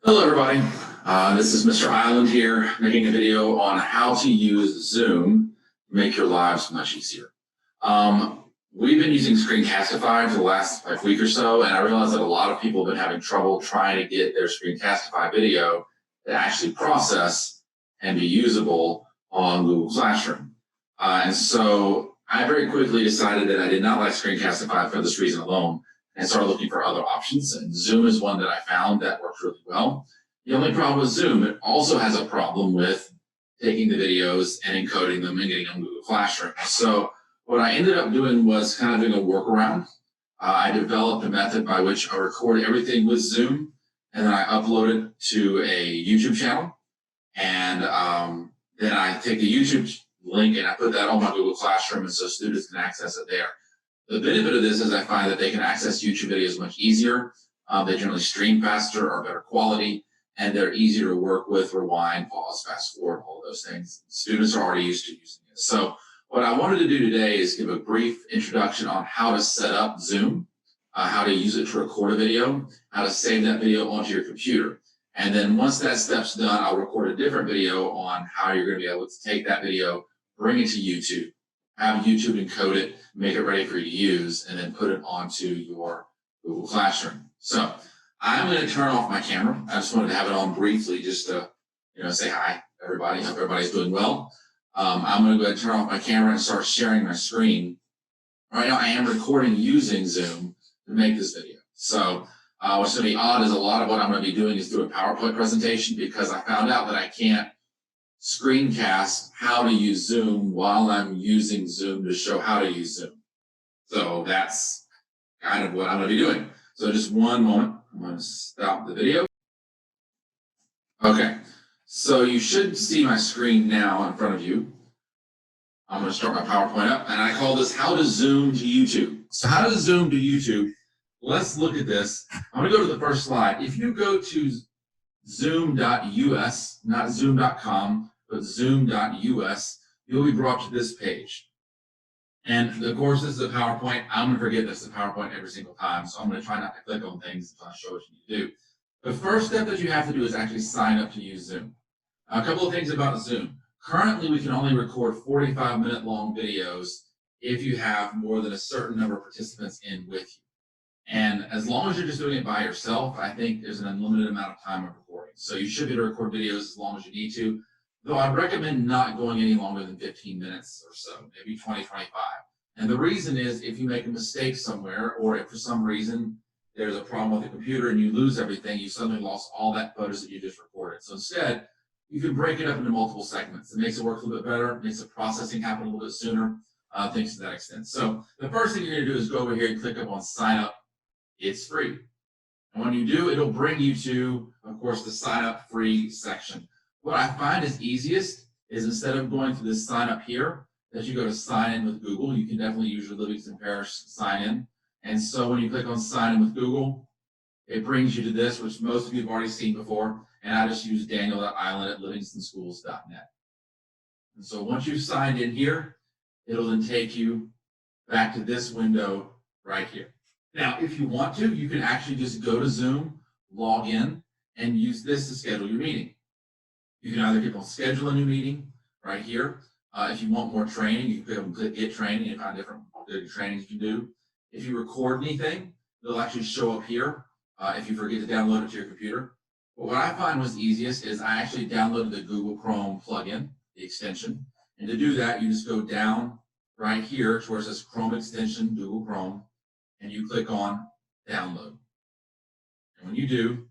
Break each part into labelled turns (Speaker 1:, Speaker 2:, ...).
Speaker 1: Hello everybody, this is Mr. Eiland here, making a video on how to use Zoom to make your lives much easier. We've been using Screencastify for the last week or so, and I realized that a lot of people have been having trouble trying to get their Screencastify video to actually process and be usable on Google Classroom. And so I very quickly decided that I did not like Screencastify for this reason alone, and started looking for other options. And Zoom is one that I found that works really well. The only problem with Zoom, it also has a problem with taking the videos and encoding them and getting them to Google Classroom. So what I ended up doing was kind of doing a workaround. I developed a method by which I record everything with Zoom, and then I upload it to a YouTube channel. And then I take the YouTube link and I put that on my Google Classroom, and so students can access it there. The benefit of this is I find that they can access YouTube videos much easier. They generally stream faster or better quality, and they're easier to work with, rewind, pause, fast forward, all those things. Students are already used to using it. So what I wanted to do today is give a brief introduction on how to set up Zoom, how to use it to record a video, how to save that video onto your computer. And then once that step's done, I'll record a different video on how you're going to be able to take that video, bring it to YouTube, have YouTube encode it, make it ready for you to use, and then put it onto your Google Classroom. So I'm going to turn off my camera. I just wanted to have it on briefly just to say hi, everybody. Hope everybody's doing well. I'm going to go ahead and turn off my camera and start sharing my screen. Right now I am recording using Zoom to make this video. So what's going to be odd is a lot of what I'm going to be doing is through a PowerPoint presentation, because I found out that I can't screencast how to use Zoom while I'm using Zoom to show how to use Zoom. So that's kind of what I'm going to be doing. So just one moment. I'm going to stop the video. Okay, so you should see my screen now in front of you. I'm going to start my PowerPoint up, and I call this How to Zoom to YouTube. So how to Zoom to YouTube? Let's look at this. I'm going to go to the first slide. If you go to zoom.us, not zoom.com, but zoom.us, you'll be brought to this page. And of course, this is a PowerPoint. I'm going to forget this is a PowerPoint every single time, so I'm going to try not to click on things until I show what you need to do. The first step that you have to do is actually sign up to use Zoom. A couple of things about Zoom. Currently, we can only record 45-minute long videos if you have more than a certain number of participants in with you. And as long as you're just doing it by yourself, I think there's an unlimited amount of time of recording. So you should be able to record videos as long as you need to. Though I'd recommend not going any longer than 15 minutes or so, maybe 20, 25. And the reason is if you make a mistake somewhere, or if for some reason there's a problem with the computer and you lose everything, you suddenly lost all that photos that you just recorded. So instead, you can break it up into multiple segments. It makes it work a little bit better, makes the processing happen a little bit sooner, things to that extent. So the first thing you're going to do is go over here and click up on sign up. It's free. And when you do, it'll bring you to, of course, the sign up free section. What I find is easiest is instead of going to this sign up here, that you go to sign in with Google. You can definitely use your Livingston Parish sign in. And so when you click on sign in with Google, it brings you to this, which most of you have already seen before. And I just use daniel.eiland@livingstonschools.net. And so once you've signed in here, it'll then take you back to this window right here. Now, if you want to, you can actually just go to Zoom, log in, and use this to schedule your meeting. You can either click on schedule a new meeting right here. If you want more training, you can click get training and find different trainings you can do. If you record anything, it'll actually show up here if you forget to download it to your computer. But what I find was easiest is I actually downloaded the Google Chrome plugin, the extension. And to do that, you just go down right here to where it says Chrome extension, Google Chrome, and you click on download. And when you do,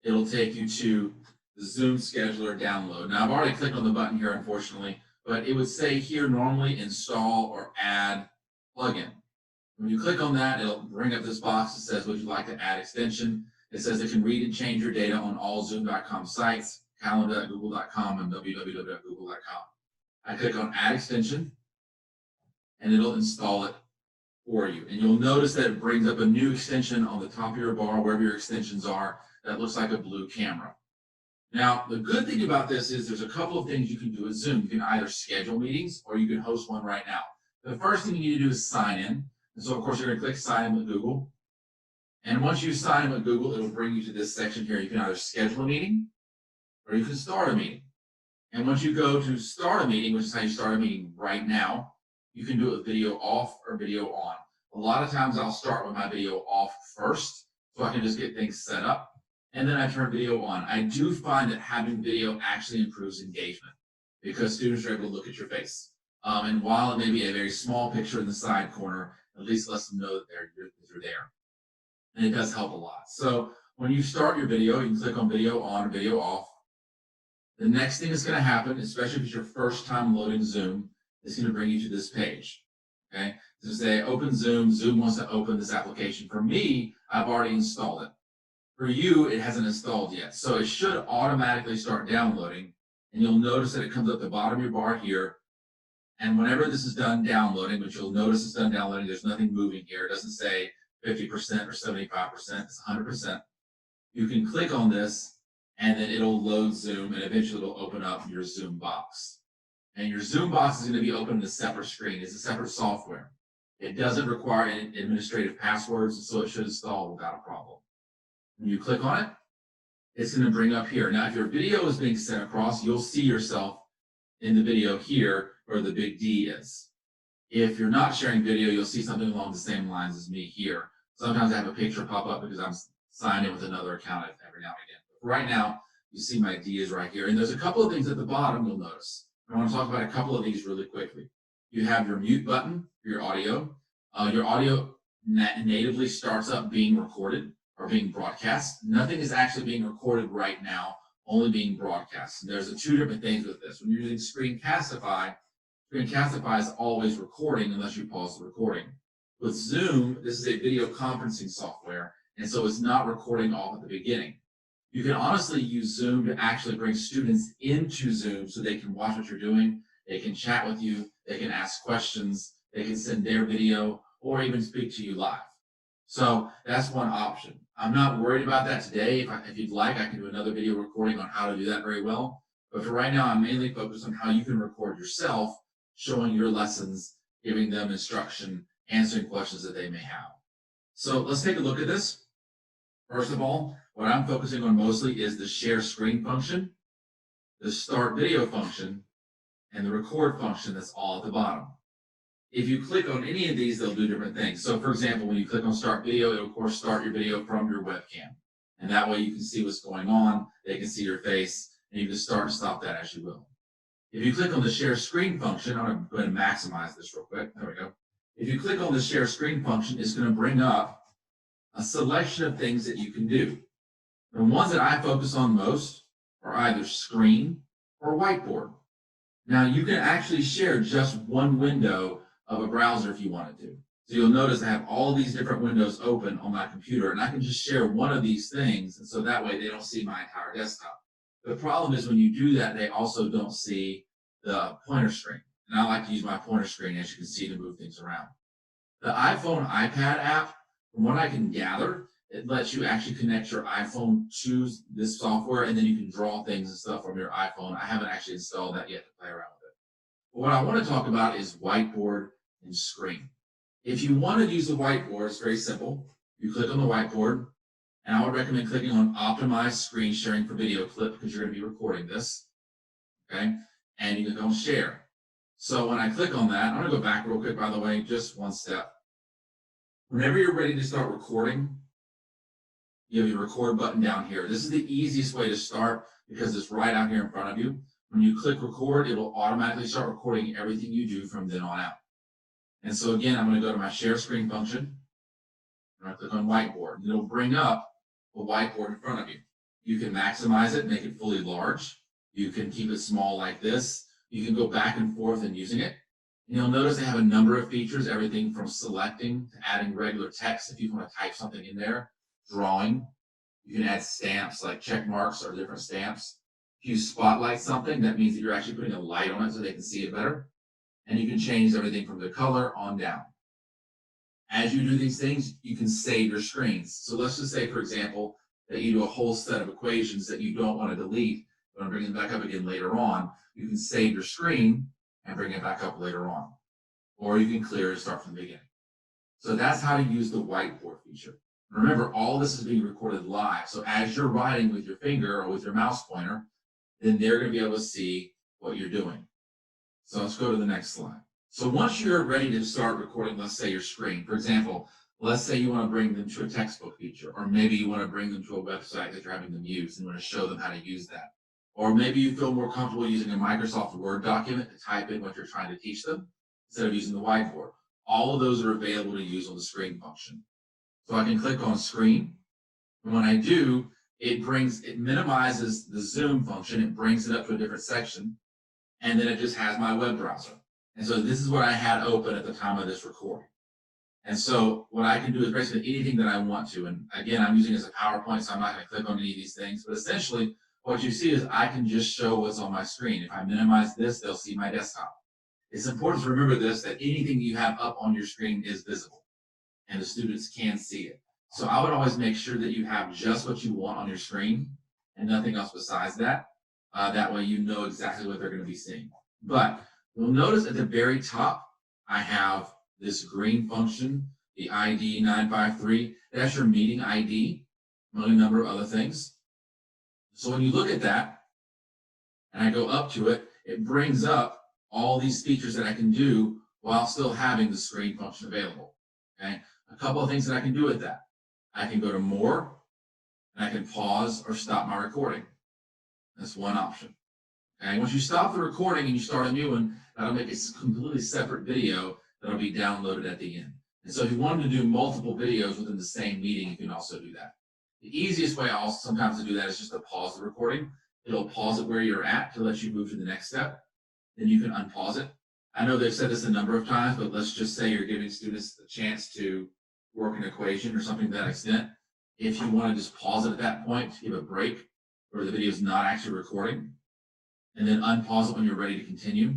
Speaker 1: it'll take you to the Zoom scheduler download. Now I've already clicked on the button here, unfortunately, but it would say here normally install or add plugin. When you click on that, it'll bring up this box that says, would you like to add extension? It says it can read and change your data on all zoom.com sites, calendar.google.com, and www.google.com. I click on add extension, and it'll install it for you. And you'll notice that it brings up a new extension on the top of your bar, wherever your extensions are, that looks like a blue camera. Now, the good thing about this is there's a couple of things you can do with Zoom. You can either schedule meetings or you can host one right now. The first thing you need to do is sign in. And so, of course, you're going to click sign in with Google. And once you sign in with Google, it'll bring you to this section here. You can either schedule a meeting or you can start a meeting. And once you go to start a meeting, which is how you start a meeting right now, you can do it with video off or video on. A lot of times I'll start with my video off first, so I can just get things set up. And then I turn video on. I do find that having video actually improves engagement because students are able to look at your face. And while it may be a very small picture in the side corner, at least lets them know that you're there. And it does help a lot. So when you start your video, you can click on video on or video off. The next thing that's going to happen, especially if it's your first time loading Zoom, is going to bring you to this page. Okay, so say open Zoom. Zoom wants to open this application. For me, I've already installed it. For you, it hasn't installed yet. So it should automatically start downloading. And you'll notice that it comes up the bottom of your bar here. And whenever this is done downloading, which you'll notice it's done downloading, there's nothing moving here. It doesn't say 50% or 75%, it's 100%. You can click on this and then it'll load Zoom and eventually it'll open up your Zoom box. And your Zoom box is going to be open in a separate screen. It's a separate software. It doesn't require any administrative passwords, so it should install without a problem. When you click on it, it's going to bring up here. Now, if your video is being sent across, you'll see yourself in the video here where the big D is. If you're not sharing video, you'll see something along the same lines as me here. Sometimes I have a picture pop up because I'm signed in with another account every now and again. But right now, you see my D is right here. And there's a couple of things at the bottom you'll notice. I want to talk about a couple of these really quickly. You have your mute button for your audio. Your audio natively starts up being recorded or being broadcast. Nothing is actually being recorded right now, only being broadcast. And there's two different things with this. When you're using Screencastify is always recording unless you pause the recording. With Zoom, this is a video conferencing software, and so it's not recording off at the beginning. You can honestly use Zoom to actually bring students into Zoom so they can watch what you're doing, they can chat with you, they can ask questions, they can send their video, or even speak to you live. So that's one option. I'm not worried about that today. If you'd like, I can do another video recording on how to do that very well. But for right now, I'm mainly focused on how you can record yourself, showing your lessons, giving them instruction, answering questions that they may have. So let's take a look at this. First of all, what I'm focusing on mostly is the share screen function, the start video function, and the record function that's all at the bottom. If you click on any of these, they'll do different things. So for example, when you click on start video, it'll of course start your video from your webcam. And that way you can see what's going on, they can see your face, and you can start and stop that as you will. If you click on the share screen function, I'm going to go ahead and maximize this real quick. There we go. If you click on the share screen function, it's going to bring up a selection of things that you can do. The ones that I focus on most are either screen or whiteboard. Now you can actually share just one window of a browser if you wanted to. So you'll notice I have all these different windows open on my computer, and I can just share one of these things, and so that way they don't see my entire desktop. The problem is when you do that, they also don't see the pointer screen. And I like to use my pointer screen, as you can see, to move things around. The iPhone iPad app, from what I can gather, it lets you actually connect your iPhone to this software, and then you can draw things and stuff from your iPhone. I haven't actually installed that yet to play around with it. But what I want to talk about is whiteboard and screen. If you want to use the whiteboard, it's very simple. You click on the whiteboard, and I would recommend clicking on Optimize Screen Sharing for Video Clip because you're going to be recording this, okay? And you can go and share. So when I click on that, I'm going to go back real quick, by the way, just one step. Whenever you're ready to start recording, you have your record button down here. This is the easiest way to start because it's right out here in front of you. When you click record, it will automatically start recording everything you do from then on out. And so again, I'm going to go to my share screen function. I'm going to click on whiteboard. It'll bring up a whiteboard in front of you. You can maximize it, make it fully large. You can keep it small like this. You can go back and forth in using it. And you'll notice they have a number of features, everything from selecting to adding regular text if you want to type something in there, drawing. You can add stamps like check marks or different stamps. If you spotlight something, that means that you're actually putting a light on it so they can see it better. And you can change everything from the color on down. As you do these things, you can save your screens. So let's just say, for example, that you do a whole set of equations that you don't want to delete, but I'm bringing it back up again later on. You can save your screen and bring it back up later on. Or you can clear and start from the beginning. So that's how to use the whiteboard feature. Remember, all this is being recorded live. So as you're writing with your finger or with your mouse pointer, then they're going to be able to see what you're doing. So let's go to the next slide. So once you're ready to start recording, let's say your screen, for example, let's say you want to bring them to a textbook feature, or maybe you want to bring them to a website that you're having them use and want to show them how to use that. Or maybe you feel more comfortable using a Microsoft Word document to type in what you're trying to teach them instead of using the whiteboard. All of those are available to use on the screen function. So I can click on screen, and when I do, it minimizes the zoom function, it brings it up to a different section, and then it just has my web browser. And so this is what I had open at the time of this recording. And so what I can do is basically anything that I want to. And again, I'm using it as a PowerPoint, so I'm not going to click on any of these things. But essentially, what you see is I can just show what's on my screen. If I minimize this, they'll see my desktop. It's important to remember this, that anything you have up on your screen is visible, and the students can see it. So I would always make sure that you have just what you want on your screen and nothing else besides that. That way you know exactly what they're going to be seeing. But you'll notice at the very top, I have this green function, the ID 953. That's your meeting ID, among a number of other things. So when you look at that, and I go up to it, it brings up all these features that I can do while still having the screen function available. Okay, a couple of things that I can do with that. I can go to more, and I can pause or stop my recording. That's one option. Okay, once you stop the recording and you start a new one, that'll make a completely separate video that'll be downloaded at the end. And so if you wanted to do multiple videos within the same meeting, you can also do that. The easiest way also sometimes to do that is just to pause the recording. It'll pause it where you're at to let you move to the next step. Then you can unpause it. I know they've said this a number of times, but let's just say you're giving students a chance to work an equation or something to that extent. If you want to just pause it at that point to give a break where the video is not actually recording, and then unpause it when you're ready to continue.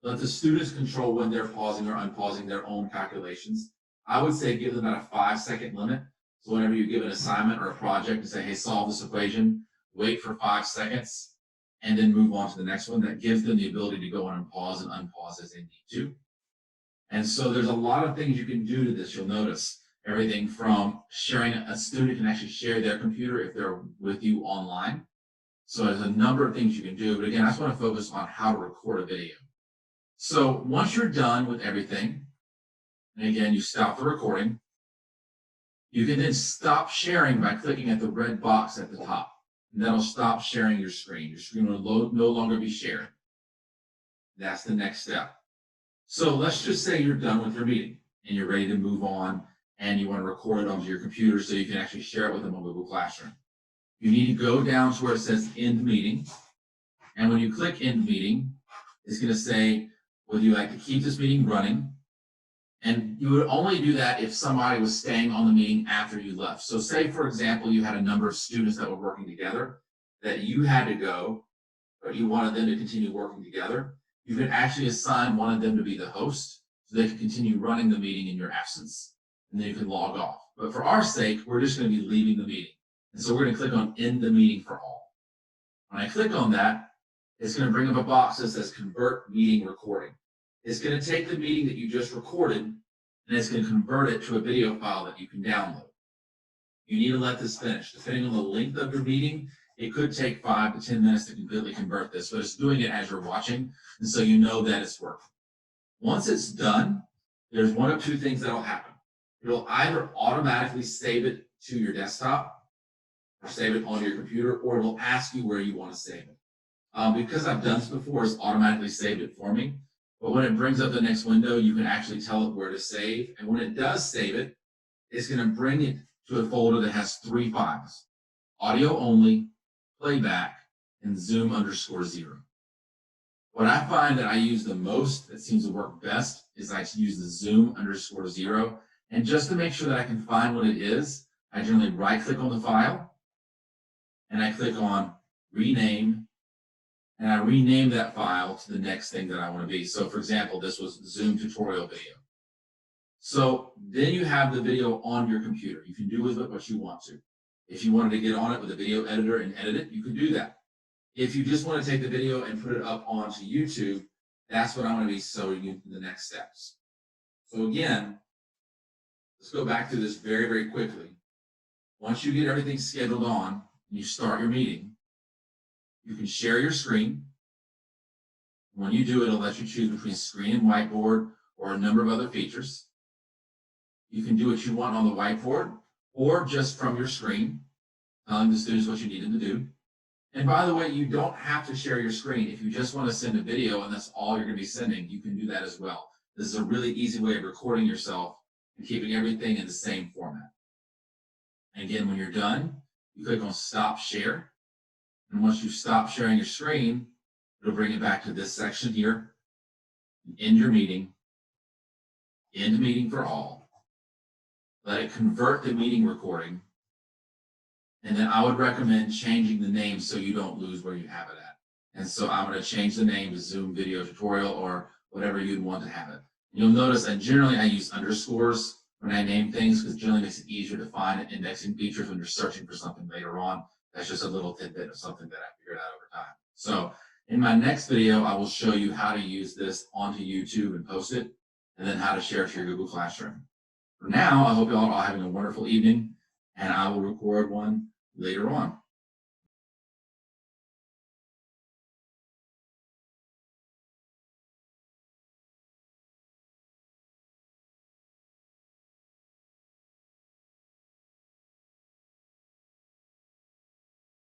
Speaker 1: Let the students control when they're pausing or unpausing their own calculations. I would say give them about a 5-second limit. So whenever you give an assignment or a project and say, hey, solve this equation, wait for 5 seconds, and then move on to the next one. That gives them the ability to go on and pause as they need to. And so there's a lot of things you can do to this. You'll notice everything from sharing, a student can actually share their computer if they're with you online. So there's a number of things you can do, but again, I just want to focus on how to record a video. So once you're done with everything, and again, you stop the recording, you can then stop sharing by clicking at the red box at the top, and that'll stop sharing your screen. Your screen will no longer be shared. That's the next step. So let's just say you're done with your meeting, and you're ready to move on, and you want to record it onto your computer so you can actually share it with them on Google Classroom. You need to go down to where it says End Meeting. And when you click End Meeting, it's going to say, would you like to keep this meeting running? And you would only do that if somebody was staying on the meeting after you left. So say, for example, you had a number of students that were working together that you had to go, but you wanted them to continue working together. You could actually assign one of them to be the host so they could continue running the meeting in your absence. And then you can log off. But for our sake, we're just going to be leaving the meeting. And so we're going to click on End the Meeting for All. When I click on that, it's going to bring up a box that says Convert Meeting Recording. It's going to take the meeting that you just recorded, and it's going to convert it to a video file that you can download. You need to let this finish. Depending on the length of your meeting, it could take 5 to 10 minutes to completely convert this, but it's doing it as you're watching, and so you know that it's working. Once it's done, there's one of two things that will happen. It'll either automatically save it to your desktop, or save it onto your computer, or it'll ask you where you want to save it. Because I've done this before, it's automatically saved it for me. But when it brings up the next window, you can actually tell it where to save. And when it does save it, it's going to bring it to a folder that has 3 files: audio only, playback, and Zoom_0. What I find that I use the most, that seems to work best, is I use the Zoom_0. And just to make sure that I can find what it is, I generally right-click on the file, and I click on Rename, and I rename that file to the next thing that I want to be. So for example, this was Zoom tutorial video. So then you have the video on your computer. You can do with it what you want to. If you wanted to get on it with a video editor and edit it, you could do that. If you just want to take the video and put it up onto YouTube, that's what I'm going to be showing you the next steps. So again, let's go back to this very, very quickly. Once you get everything scheduled on and you start your meeting, you can share your screen. When you do, it'll let you choose between screen and whiteboard or a number of other features. You can do what you want on the whiteboard or just from your screen, telling the students what you need them to do. And by the way, you don't have to share your screen. If you just want to send a video and that's all you're going to be sending, you can do that as well. This is a really easy way of recording yourself and keeping everything in the same format. And again, when you're done, you click on Stop Share. And once you stop sharing your screen, it'll bring it back to this section here. End your meeting. End meeting for all. Let it convert the meeting recording. And then I would recommend changing the name so you don't lose where you have it at. And so I'm going to change the name to Zoom Video Tutorial or whatever you'd want to have it. You'll notice that generally I use underscores when I name things because it generally makes it easier to find indexing features when you're searching for something later on. That's just a little tidbit of something that I figured out over time. So in my next video, I will show you how to use this onto YouTube and post it, and then how to share it to your Google Classroom. For now, I hope you all are having a wonderful evening, and I will record one later on.